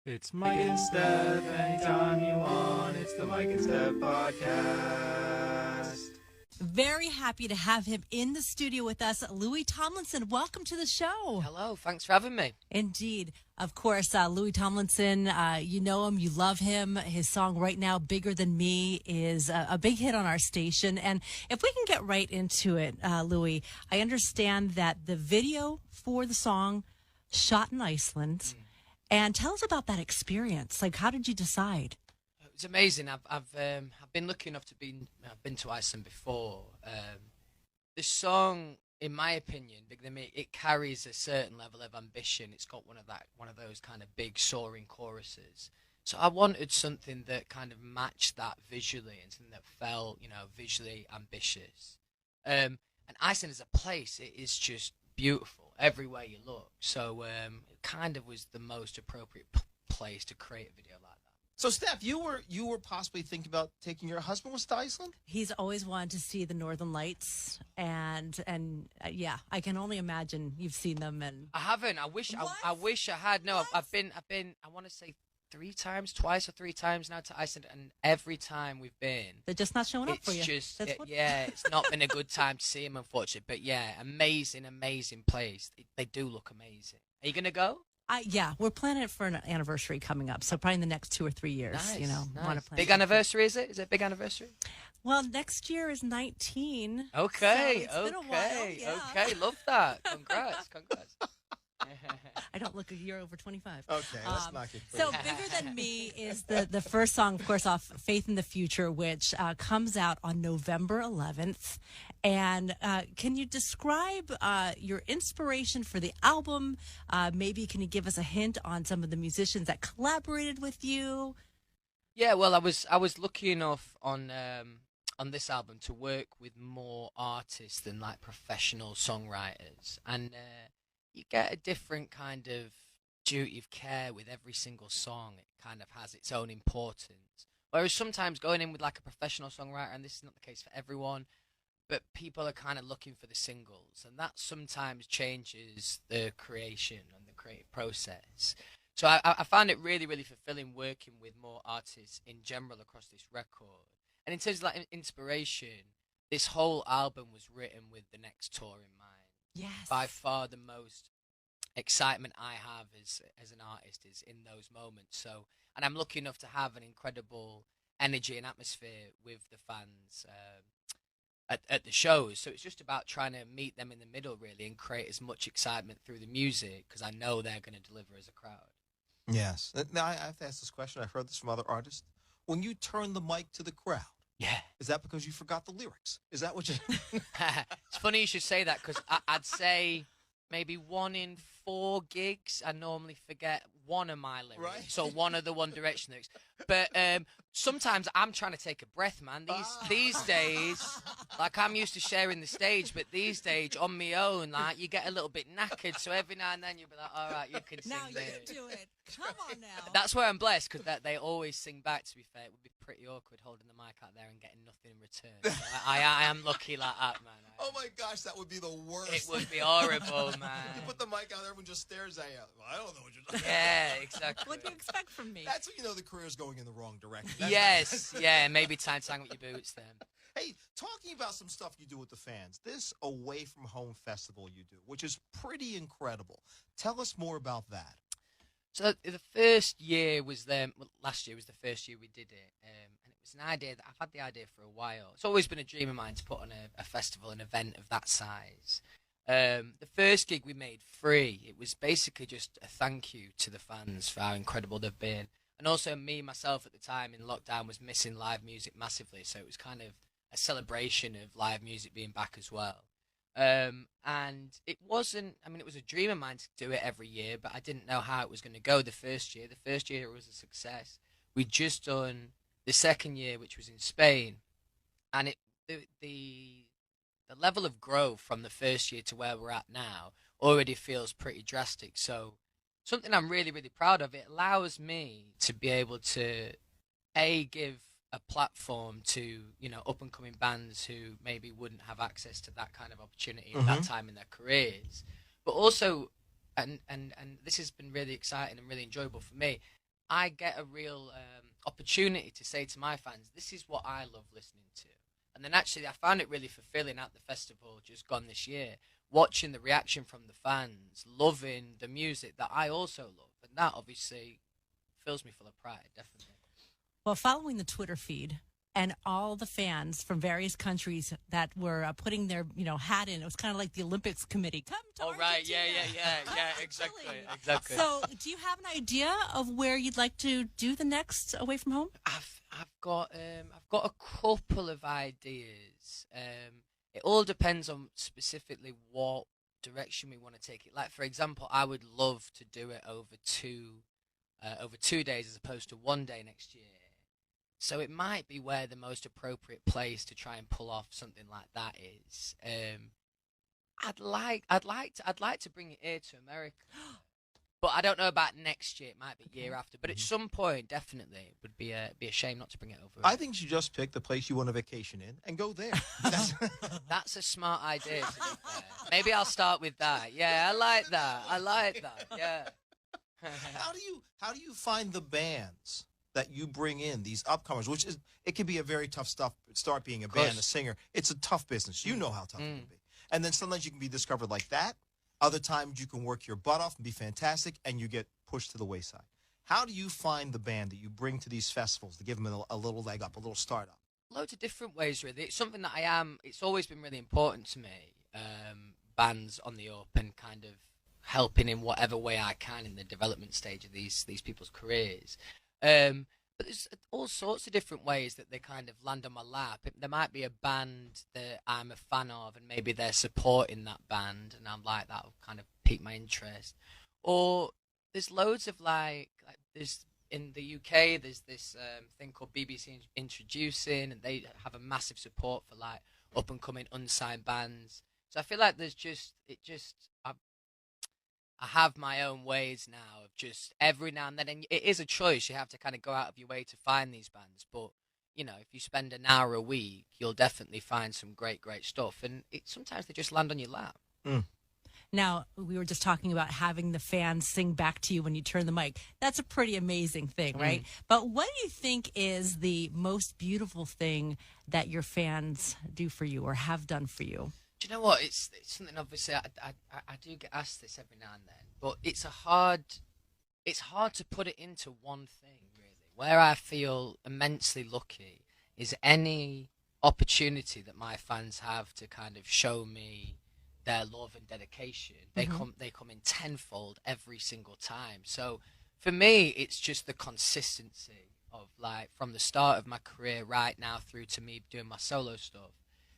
It's Mike and Steph, anytime you want. It's the Mike and Steph podcast. Very happy to have him in the studio with us. Louis Tomlinson, welcome to the show. Hello, thanks for having me. Indeed. Of course, Louis Tomlinson, you know him, you love him. His song right now, Bigger Than Me, is a big hit on our station. And if we can get right into it, Louis, I understand that the video for the song shot in Iceland. And tell us about that experience. Like, how did you decide? It was amazing. I've been lucky enough to I've been to Iceland before. The song, in my opinion, Bigger Than Me, it carries a certain level of ambition. It's got one of those kind of big soaring choruses. So I wanted something that kind of matched that visually and something that felt, visually ambitious. And Iceland as a place, it is just beautiful everywhere you look. So it kind of was the most appropriate place to create a video like that. So, Steph, you were possibly thinking about taking your husband to Iceland? He's always wanted to see the Northern Lights, and yeah, I can only imagine you've seen them. And I haven't. I wish I had. No, I've been. I want to say twice or three times now to Iceland, and every time we've been, they're just not showing up for you. It's just it's not been a good time to see him, unfortunately. But yeah, amazing place. They do look amazing. Are you gonna go? Yeah, we're planning it for an anniversary coming up, so probably in the next 2 or 3 years. Nice, nice. Want to plan big anniversary, is it? Is it a big anniversary? Well, next year is 19. Okay, so it's been a while, yeah. Okay, love that. Congrats. I don't look a year over 25. Okay, let's knock it clear. So Bigger Than Me is the first song, of course, off Faith in the Future, which comes out on November 11th. And can you describe your inspiration for the album? Maybe can you give us a hint on some of the musicians that collaborated with you? Yeah, well, I was lucky enough on this album to work with more artists than like professional songwriters, and you get a different kind of duty of care with every single song. It kind of has its own importance. Whereas sometimes going in with like a professional songwriter, and this is not the case for everyone, but people are kind of looking for the singles, and that sometimes changes the creation and the creative process. So I found it really, really fulfilling working with more artists in general across this record. And in terms of like inspiration, this whole album was written with the next tour in mind. Yes. By far the most excitement I have as an artist is in those moments. So, and I'm lucky enough to have an incredible energy and atmosphere with the fans at the shows. So it's just about trying to meet them in the middle, really, and create as much excitement through the music, because I know they're going to deliver as a crowd. Yes. Now, I have to ask this question. I've heard this from other artists. When you turn the mic to the crowd, yeah, is that because you forgot the lyrics? Is that what you... It's funny you should say that, because I'd say maybe 1 in 4 gigs, I normally forget one of my lyrics, right? So one of the One Direction lyrics. But sometimes I'm trying to take a breath, man. These days, like, I'm used to sharing the stage, but these days on my own, like, you get a little bit knackered. So every now and then you'll be like, all right, you can sing Now this. you do it. Come on now. That's where I'm blessed, because they always sing back. To be fair, it would be pretty awkward holding the mic out there and getting nothing in return. So I am lucky like that, man. Oh my gosh, that would be the worst. It would be horrible, man. You put the mic out there, everyone just stares at you. Well, I don't know what you're talking Yeah, exactly. What do you expect from me? That's when you know the career's going in the wrong direction. Yes, yeah, maybe time to hang up your boots then. Hey, talking about some stuff you do with the fans, this Away From Home festival you do, which is pretty incredible. Tell us more about that. So the first year was last year was the first year we did it, and it was an idea that I've had the idea for a while. It's always been a dream of mine to put on a festival, an event of that size. The first gig we made free. It was basically just a thank you to the fans for how incredible they've been. And also myself at the time in lockdown was missing live music massively. So it was kind of a celebration of live music being back as well. And it wasn't, it was a dream of mine to do it every year, but I didn't know how it was going to go the first year. The first year was a success. We'd just done the second year, which was in Spain. And the level of growth from the first year to where we're at now already feels pretty drastic. So something I'm really, really proud of. It allows me to be able to, give a platform to, up and coming bands who maybe wouldn't have access to that kind of opportunity at that time in their careers. But also, and this has been really exciting and really enjoyable for me, I get a real opportunity to say to my fans, this is what I love listening to. And then actually I found it really fulfilling at the festival just gone this year, watching the reaction from the fans, loving the music that I also love. And that obviously fills me full of pride, definitely. Well, following the Twitter feed and all the fans from various countries that were putting their, hat in, it was kind of like the Olympics committee. Come to Oh, right. Argentina. Yeah, exactly. So, do you have an idea of where you'd like to do the next Away from Home? I've got a couple of ideas. It all depends on specifically what direction we want to take it. Like, for example, I would love to do it over 2 days as opposed to 1 day next year. So it might be where the most appropriate place to try and pull off something like that is. I'd like to bring it here to America, but I don't know about next year. It might be year after. But at some point, definitely, it would be a shame not to bring it over. I think you should just pick the place you want a vacation in and go there. That's a smart idea. To be fair. Maybe I'll start with that. Yeah, I like that. Yeah. How do you find the bands that you bring in, these upcomers, which is, it can be a very tough start being a band, a singer. It's a tough business. You know how tough it can be. And then sometimes you can be discovered like that. Other times you can work your butt off and be fantastic, and you get pushed to the wayside. How do you find the band that you bring to these festivals to give them a little leg up, a little start up? Loads of different ways, really. It's something that it's always been really important to me, bands on the up and kind of helping in whatever way I can in the development stage of these people's careers. But there's all sorts of different ways that they kind of land on my lap. There might be a band that I'm a fan of, and maybe they're supporting that band, and I'm like, that'll kind of pique my interest. Or there's loads of there's in the UK, there's this thing called BBC Introducing, and they have a massive support for like up and coming unsigned bands. So I feel like I have my own ways now of just every now and then, and it is a choice. You have to kind of go out of your way to find these bands. But, if you spend an hour a week, you'll definitely find some great stuff. And sometimes they just land on your lap. Mm. Now, we were just talking about having the fans sing back to you when you turn the mic. That's a pretty amazing thing, right? But what do you think is the most beautiful thing that your fans do for you or have done for you? Do you know what? It's something, obviously, I do get asked this every now and then, but it's hard to put it into one thing, really. Where I feel immensely lucky is any opportunity that my fans have to kind of show me their love and dedication. They come in tenfold every single time. So for me, it's just the consistency of from the start of my career right now through to me doing my solo stuff.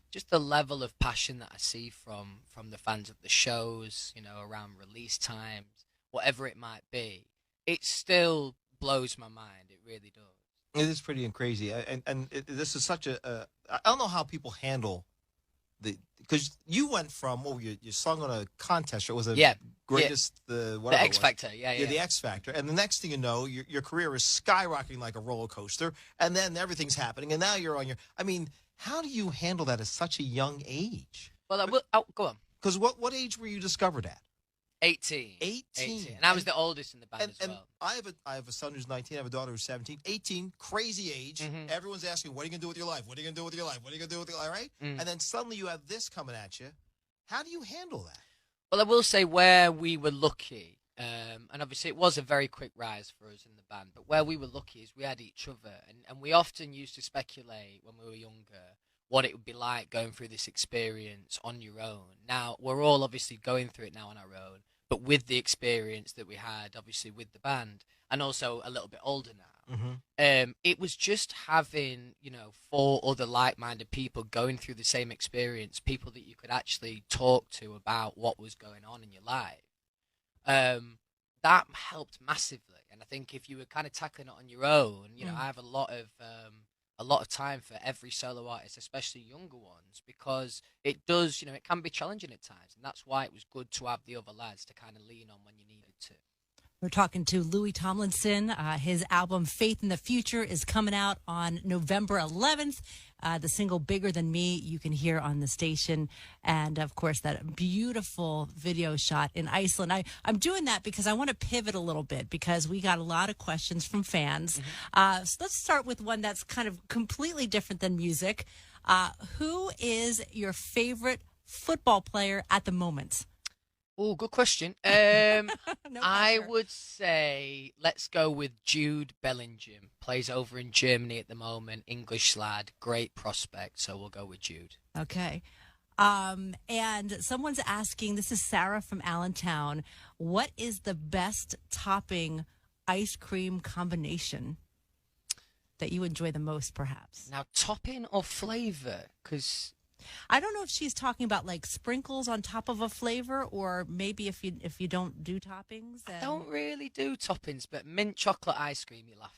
Just the level of passion that I see from the fans of the shows, around release times, whatever it might be, it still blows my mind. It really does. It is pretty and crazy. This is such I don't know how people handle because you went from, you sung on a contest show. It was the greatest, the X Factor. Yeah, the X Factor. And the next thing you know, your career is skyrocketing like a roller coaster, and then everything's happening, and now you're on how do you handle that at such a young age? Well, go on. Because what age were you discovered at? 18. 18. And I was the oldest in the band as well. I have a son who's 19. I have a daughter who's 17. 18, crazy age. Everyone's asking, what are you going to do with your life? What are you going to do with your life? What are you going to do with your life, right? And then suddenly you have this coming at you. How do you handle that? Well, I will say where we were lucky, and obviously it was a very quick rise for us in the band, but where we were lucky is we had each other, and we often used to speculate when we were younger what it would be like going through this experience on your own. Now, we're all obviously going through it now on our own, but with the experience that we had, obviously, with the band, and also a little bit older now, it was just having, 4 other like-minded people going through the same experience, people that you could actually talk to about what was going on in your life. That helped massively. And I think if you were kind of tackling it on your own, I have a lot of time for every solo artist, especially younger ones, because it does, it can be challenging at times. And that's why it was good to have the other lads to kind of lean on when you needed to. We're talking to Louis Tomlinson. His album Faith in the Future is coming out on November 11th. The single Bigger Than Me you can hear on the station. And, of course, that beautiful video shot in Iceland. I'm doing that because I want to pivot a little bit because we got a lot of questions from fans. So let's start with one that's kind of completely different than music. Who is your favorite football player at the moment? Oh, good question. No I pressure. would say let's go with Jude Bellingham. Plays over in Germany at the moment. English lad, great prospect. So we'll go with Jude. Okay. And someone's asking, this is Sarah from Allentown, what is the best topping ice cream combination that you enjoy the most, perhaps? Now, topping or flavor? Because I don't know if she's talking about like sprinkles on top of a flavor, or maybe if you don't do toppings. I don't really do toppings, but mint chocolate ice cream, you're laughing.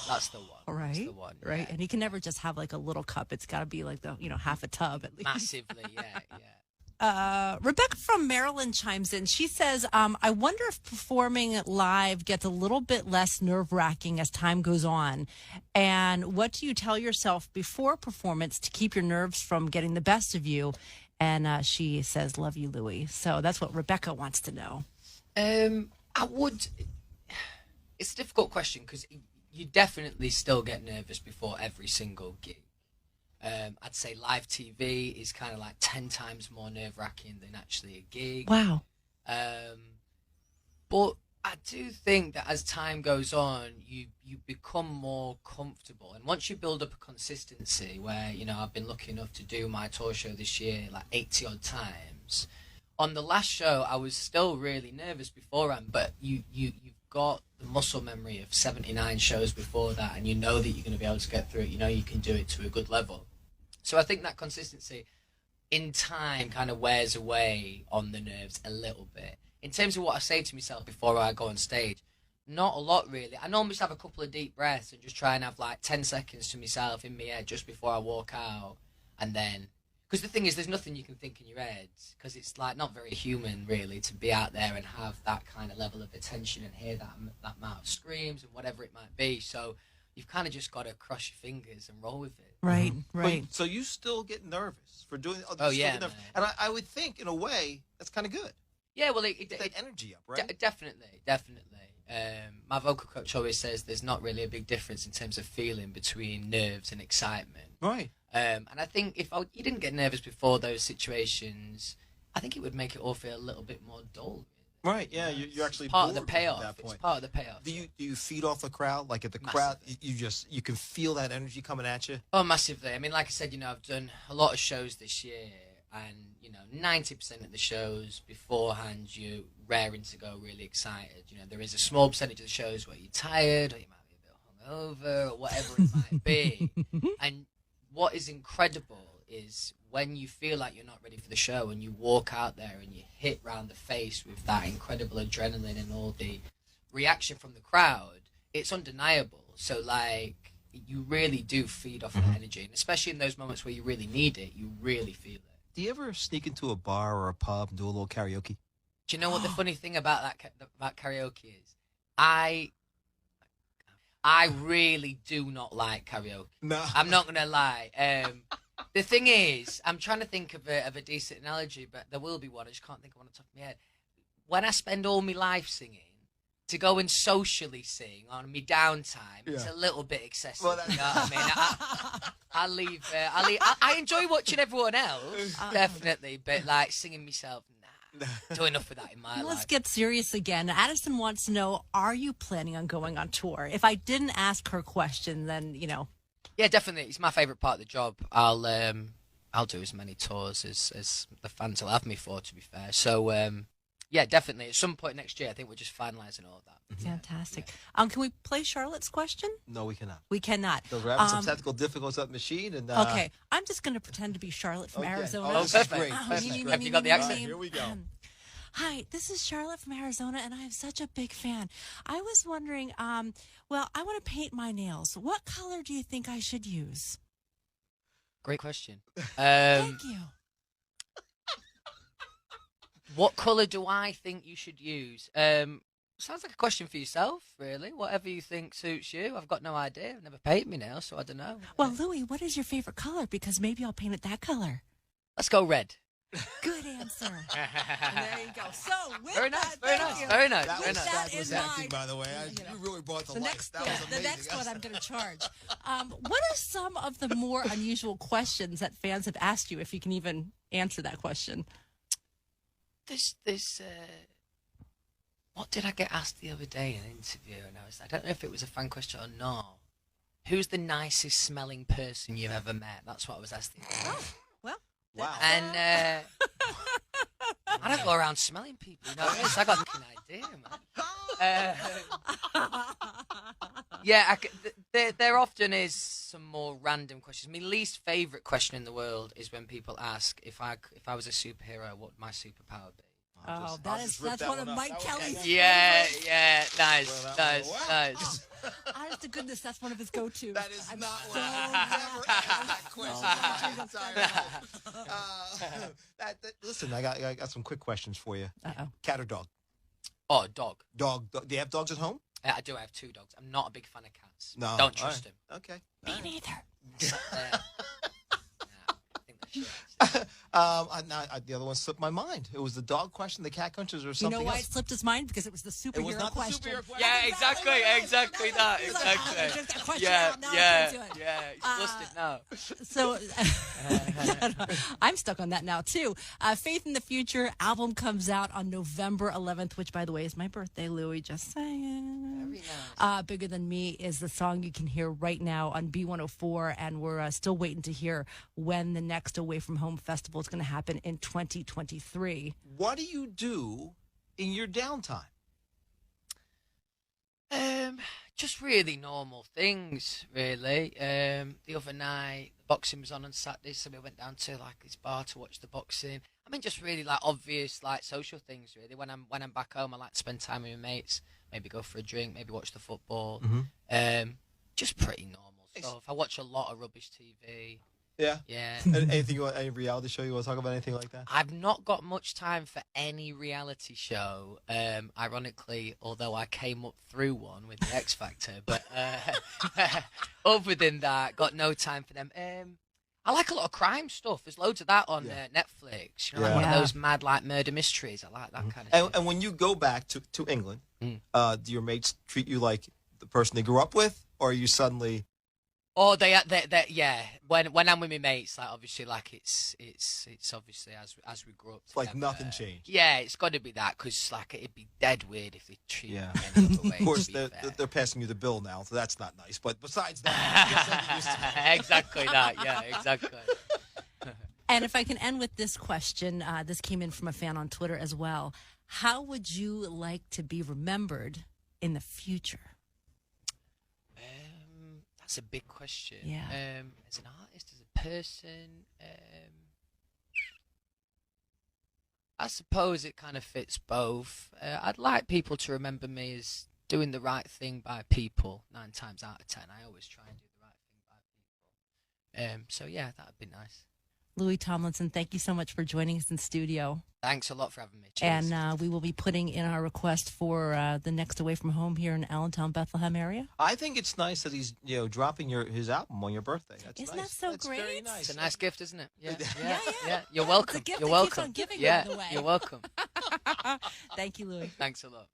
That's the one. Right, That's the one. right. Yeah. And you can never just have like a little cup. It's got to be like the half a tub at least. Massively, yeah. Rebecca from Maryland chimes in. She says, I wonder if performing live gets a little bit less nerve-wracking as time goes on. And what do you tell yourself before performance to keep your nerves from getting the best of you? And she says, love you, Louie. So that's what Rebecca wants to know. I would. It's a difficult question because you definitely still get nervous before every single gig. I'd say live TV is kind of like 10 times more nerve-wracking than actually a gig. Wow. But I do think that as time goes on, you become more comfortable. And once you build up a consistency where, I've been lucky enough to do my tour show this year like 80 odd times. On the last show, I was still really nervous beforehand, but you've got the muscle memory of 79 shows before that, and you know that you're going to be able to get through it. You know you can do it to a good level. So I think that consistency in time kind of wears away on the nerves a little bit. In terms of what I say to myself before I go on stage, not a lot really. I normally just have a couple of deep breaths and just try and have like 10 seconds to myself in my head just before I walk out. And then, because the thing is, there's nothing you can think in your head, because it's like not very human really to be out there and have that kind of level of attention and hear that amount of screams and whatever it might be. So you've kind of just got to cross your fingers and roll with it. Right, right. So you still get nervous for doing. Oh yeah, man. And I would think in a way that's kind of good. Yeah, well, That energy up, right? Definitely. My vocal coach always says there's not really a big difference in terms of feeling between nerves and excitement. Right. And I think if you didn't get nervous before those situations, I think it would make it all feel a little bit more dull. Right. Yeah, you're actually part of the bored payoff. at that point. It's part of the payoff. Do you feed off the crowd? Like at the crowd, you can feel that energy coming at you. Oh, massively. I mean, like I said, I've done a lot of shows this year, and 90% of the shows beforehand you're raring to go, really excited. There is a small percentage of the shows where you're tired or you might be a bit hungover or whatever it might be. And what is incredible is when you feel like you're not ready for the show and you walk out there and you hit round the face with that incredible adrenaline and all the reaction from the crowd, it's undeniable. So like you really do feed off that energy, and especially in those moments where you really need it, you really feel it. Do you ever sneak into a bar or a pub and do a little karaoke? Do you know what the funny thing about about karaoke is? I really do not like karaoke. No. I'm not gonna lie. The thing is, I'm trying to think of a decent analogy, but there will be one. I just can't think of one on the top of my head. When I spend all my life singing, to go and socially sing on my downtime, it's a little bit excessive. Well, you know what I mean? I enjoy watching everyone else, definitely, but like singing myself, nah, do enough of that in my life. Let's get serious again. Addison wants to know, are you planning on going on tour? If I didn't ask her question, then, Yeah, definitely. It's my favourite part of the job. I'll do as many tours as the fans will have me for, to be fair. So, yeah, definitely. At some point next year, I think we're just finalising all of that. Fantastic. Can we play Charlotte's question? No, we cannot. We cannot. So we're having some technical difficulties with the machine. And, okay, I'm just going to pretend to be Charlotte from Arizona. Oh, perfect. great. Have you got the accent? Here we go. Hi, this is Charlotte from Arizona, and I am such a big fan. I was wondering, well, I want to paint my nails. What color do you think I should use? Great question. Thank you. What colour do I think you should use? Sounds like a question for yourself, really. Whatever you think suits you. I've got no idea. I've never painted me nails, so I don't know. Well, Louis, what is your favorite color? Because maybe I'll paint it that color. Let's go red. Good answer. And there you go. So, with Very nice, that, very thank nice, you. very nice, That very was, nice. that that was in acting, mind, by the way. you know, You really brought the The life. next, That was the amazing. next one I'm going to charge. What are some of the more unusual questions that fans have asked you, if you can even answer that question? What did I get asked the other day in an interview? And I don't know if it was a fan question or not. Who's the nicest smelling person you've ever met? That's what I was asking. Well, Wow. And I don't go around smelling people. You know what I mean? So I got an idea, man. Yeah, there often is some more random questions. My least favourite question in the world is when people ask if I was a superhero, what would my superpower be? Oh, I'll that's just rip that one of up. Mike That was Kelly's. nice. Yeah, favorites. yeah, nice, Well, that nice, was- nice. Honest to goodness, that's one of his go-tos. That is I'm not so what I never asked that question in my entire life. Listen, I got some quick questions for you. Uh-oh. Cat or dog? Oh, dog. Dog. Do you have dogs at home? I do. I have 2 dogs. I'm not a big fan of cats. No. Don't trust them. Okay. Me All right. neither. I think that's shit. The other one slipped my mind. It was the dog question, the cat questions, or You something know why else. it slipped his mind? Because it was the superhero It was not the question. superhero question. Yeah, exactly that, He's like, oh, there's exactly. a question Yeah, out, now yeah, I can't do it. yeah. It's busted now. So I'm stuck on that now too. Faith in the Future album comes out on November 11th, which by the way is my birthday, Louis, just saying. Very nice. Bigger Than Me is the song you can hear right now on B104, and we're still waiting to hear when the next Away From Home festival is going to happen in 2023. What do you do in your downtime? Just really normal things, really. The other night, the boxing was on Saturday, so we went down to like this bar to watch the boxing. I mean, just really like obvious, like social things. Really, when I'm back home, I like to spend time with my mates. Maybe go for a drink, maybe watch the football. Just pretty normal stuff. I watch a lot of rubbish TV. Yeah. Yeah. Anything you want? Any reality show you want to talk about? Anything like that? I've not got much time for any reality show, ironically, although I came up through one with the X Factor. But other than that, got no time for them. I like a lot of crime stuff. There's loads of that on Netflix. You know, like one of those mad like murder mysteries. I like that kind of shit. And when you go back to England, do your mates treat you like the person they grew up with, or are you suddenly... Oh, they yeah. When I'm with my mates, like obviously, like it's obviously as we grew up. It's like together. nothing changed. Yeah, it's got to be that because like it'd be dead weird if they treat Yeah. me any other way. Of course, to be fair. they're passing you the bill now, so that's not nice. But besides that, Exactly that. Yeah, exactly. And if I can end with this question, this came in from a fan on Twitter as well. How would you like to be remembered in the future? That's a big question. Yeah. As an artist, as a person, I suppose it kind of fits both. I'd like people to remember me as doing the right thing by people 9 times out of 10. I always try and do the right thing by people. So yeah, that'd be nice. Louis Tomlinson, thank you so much for joining us in studio. Thanks a lot for having me. Cheers. And we will be putting in our request for the next Away From Home here in Allentown, Bethlehem area. I think it's nice that he's dropping his album on your birthday. That's Isn't nice. that so That's great? Very nice. It's a nice gift, isn't it? Yeah, Yeah. You're It's a welcome. gift You're that keeps welcome. on giving, yeah, by the way. you're welcome. Thank you, Louis. Thanks a lot.